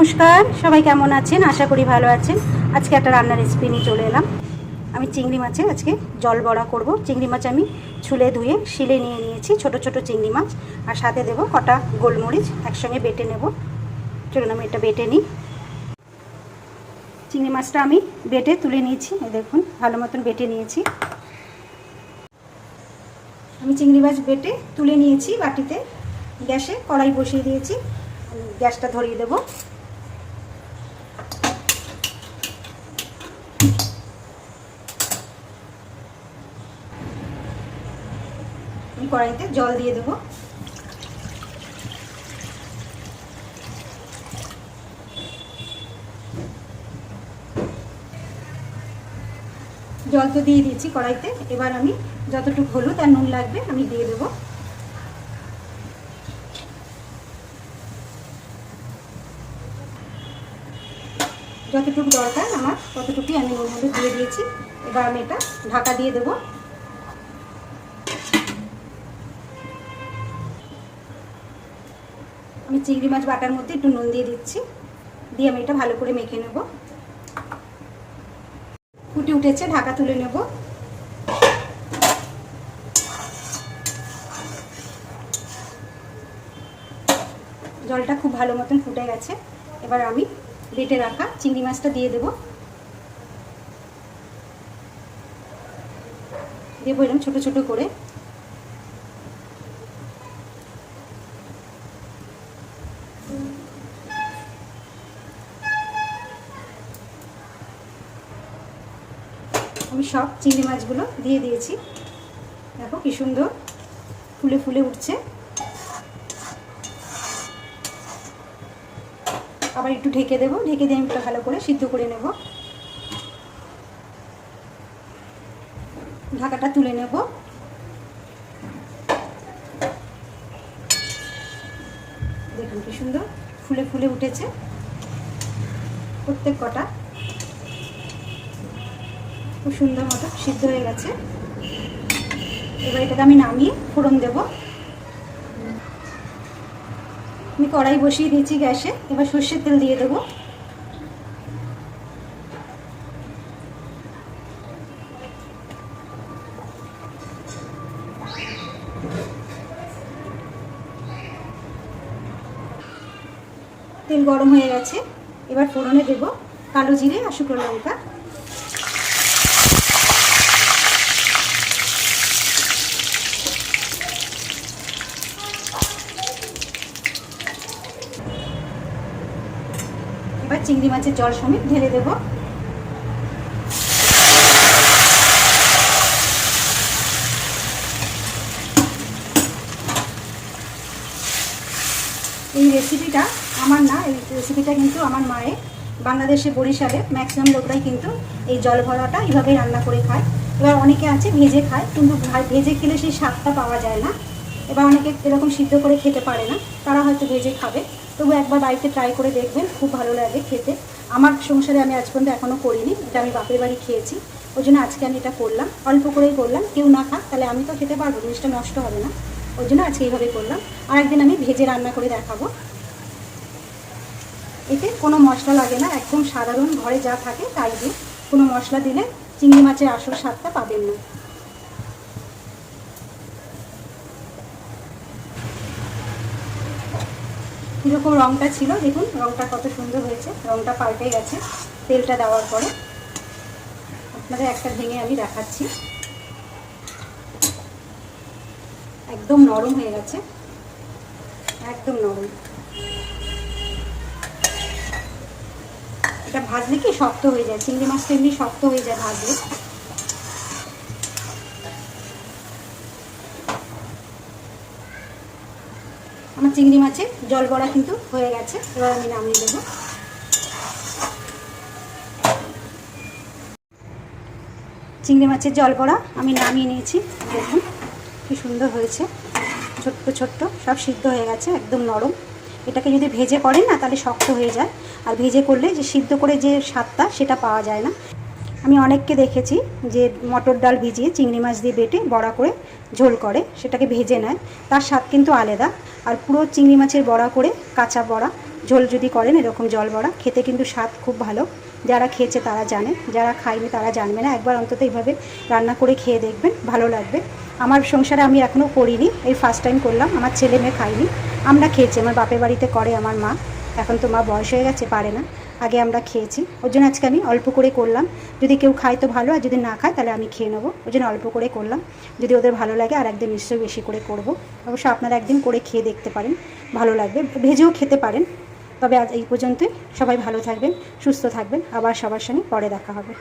নমস্কার, সবাই কেমন আছেন? আশা করি ভালো আছেন। আজকে একটা রান্নার রেসিপি নিয়ে চলে এলাম। আমি চিংড়ি মাছের আজকে জল বড়া করব। চিংড়ি মাছ আমি ছুলে ধুয়ে শিলে নিয়ে নিয়েছি, ছোট ছোট চিংড়ি মাছ, আর সাথে দেবো কটা গোলমরিচ, একসঙ্গে বেটে নেব। চলুন আমি এটা বেটে নিই। চিংড়ি মাছটা আমি বেটে তুলে নিয়েছি, দেখুন ভালো মতন বেটে নিয়েছি। আমি চিংড়ি মাছ বেটে তুলে নিয়েছি বাটিতে। গ্যাসে কড়াই বসিয়ে দিয়েছি, গ্যাসটা ধরিয়ে দেবো। আমি কড়াইতে জল দিয়ে দেবো। জল তো দিয়ে দিয়েছি কড়াইতে। এবার আমি যতটুকু হলুদ আর নুন লাগবে আমি দিয়ে দেবো। যতটুকু দরকার আমার ততটুকুই আমি নুন হলুদ দিয়ে দিয়েছি। এবার আমি এটা ঢাকা দিয়ে দেবো। আমি চিংড়ি মাছ বাটার মধ্যে একটু নুন দিয়ে দিচ্ছি, দিয়ে আমি এটা ভালো করে মেখে নেব। ফুটে উঠেছে, ঢাকা তুলে নেব। জলটা খুব ভালো মতন ফুটে গেছে। এবার আমি বেটে রাখা চিংড়ি মাছটা দিয়ে দেবো। দেবো এরকম ছোটো ছোটো করে। আমি সব চিংড়ি মাছগুলো দিয়ে দিয়েছি। দেখো কি সুন্দর ফুলে ফুলে উঠছে। আবার একটু ঢেকে দেবো, ঢেকে দিয়ে আমি একটু ভালো করে সিদ্ধ করে নেব। ঢাকাটা তুলে নেব। দেখুন কি সুন্দর ফুলে ফুলে উঠেছে প্রত্যেক কটা, খুব সুন্দর মতো সিদ্ধ হয়ে গেছে। এবার এটাকে আমি নামিয়ে ফোড়ন দেব। আমি কড়াই বসিয়ে দিয়েছি গ্যাসে। এবার সর্ষের তেল দিয়ে দেবো। তেল গরম হয়ে গেছে। এবার ফোড়নে দেব কালো জিরে আর শুকনো লঙ্কা। এবার চিংড়ি মাছের জল সমেত ঢেলে দেব। এই রেসিপিটা আমার না, এই রেসিপিটা কিন্তু আমার মায়ের। বাংলাদেশে বরিশালে ম্যাক্সিমাম লোকরাই কিন্তু এই জল ভরাটা এইভাবেই রান্না করে খায়। এবার অনেকে আছে ভেজে খায়, কিন্তু ভেজে খেলে সেই স্বাদটা পাওয়া যায় না। এবার অনেকে এরকম সিদ্ধ করে খেতে পারে না, তারা হয়তো ভেজে খাবে। তবু একবার বাড়িতে ট্রাই করে দেখবেন, খুব ভালো লাগে খেতে। আমার সংসারে আমি আজ পর্যন্ত এখনও করিনি, এটা আমি বাপের বাড়ি খেয়েছি। ওই জন্য আজকে আমি এটা করলাম, অল্প করেই করলাম। কেউ না খাক তাহলে আমি তো খেতে পারবো, জিনিসটা নষ্ট হবে না। ওই জন্য আজকে এইভাবে করলাম। আর একদিন আমি ভেজে রান্না করে দেখাবো। এতে কোনো মশলা লাগে না, একদম সাধারণ ঘরে যা থাকে তাই দিয়ে। কোনো মশলা দিলে চিংড়ি মাছের আসল স্বাদটা পাবেন না। কীরকম রঙটা ছিল দেখুন, রঙটা কত সুন্দর হয়েছে। রঙটা পাল্টে গেছে তেলটা দেওয়ার পরে। আপনাদের একটা ভেঙে আমি দেখাচ্ছি। একদম নরম হয়ে গেছে, একদম নরম। এটা ভাজলে কি শক্ত হয়ে যায়, চিংড়ি মাছটা এমনি শক্ত হয়ে যায় ভাজলে। আমার চিংড়ি মাছের জল বড়া কিন্তু হয়ে গেছে। এবার আমি নামিয়ে দেবো। চিংড়ি মাছের জল বড়া আমি নামিয়ে নিয়েছি। দেখুন কি সুন্দর হয়েছে, ছোট্ট ছোট্ট সব সিদ্ধ হয়ে গেছে, একদম নরম। এটাকে যদি ভেজে করেন না তাহলে শক্ত হয়ে যায়, আর ভেজে করলে যে সিদ্ধ করে যে স্বাদটা সেটা পাওয়া যায় না। আমি অনেককে দেখেছি যে মটর ডাল ভিজিয়ে চিংড়ি মাছ দিয়ে বেটে বড়া করে ঝোল করে, সেটাকে ভেজে নেয়, তার স্বাদ কিন্তু আলাদা। আর পুরো চিংড়ি মাছের বড়া করে কাঁচা বড়া ঝোল যদি করেন এরকম জল বড়া খেতে কিন্তু স্বাদ খুব ভালো। যারা খেয়েছে তারা জানে, যারা খায়নি তারা জানবে না। একবার অন্তত এইভাবে রান্না করে খেয়ে দেখবেন, ভালো লাগবে। আমার সংসারে আমি এখনও করিনি, এই ফার্স্ট টাইম করলাম। আমার ছেলে মেয়ে খায়নি, আমরা খেয়েছি। আমার বাপের বাড়িতে করে আমার মা, এখন তো মা বয়স হয়ে গেছে, পারে না। আগে আমরা খেয়েছি, ওই জন্য আজকে আমি অল্প করে করলাম। যদি কেউ খায় তো ভালো, আর যদি না খায় তাহলে আমি খেয়ে নেবো। ওই জন্য অল্প করে করলাম, যদি ওদের ভালো লাগে আর একদিন নিশ্চয়ই বেশি করে করব। অবশ্য আপনারা একদিন করে খেয়ে দেখতে পারেন, ভালো লাগবে। ভেজেও খেতে পারেন। তবে আজ এই পর্যন্তই। সবাই ভালো থাকবেন, সুস্থ থাকবেন। আবার সবার সঙ্গে পরে দেখা হবে।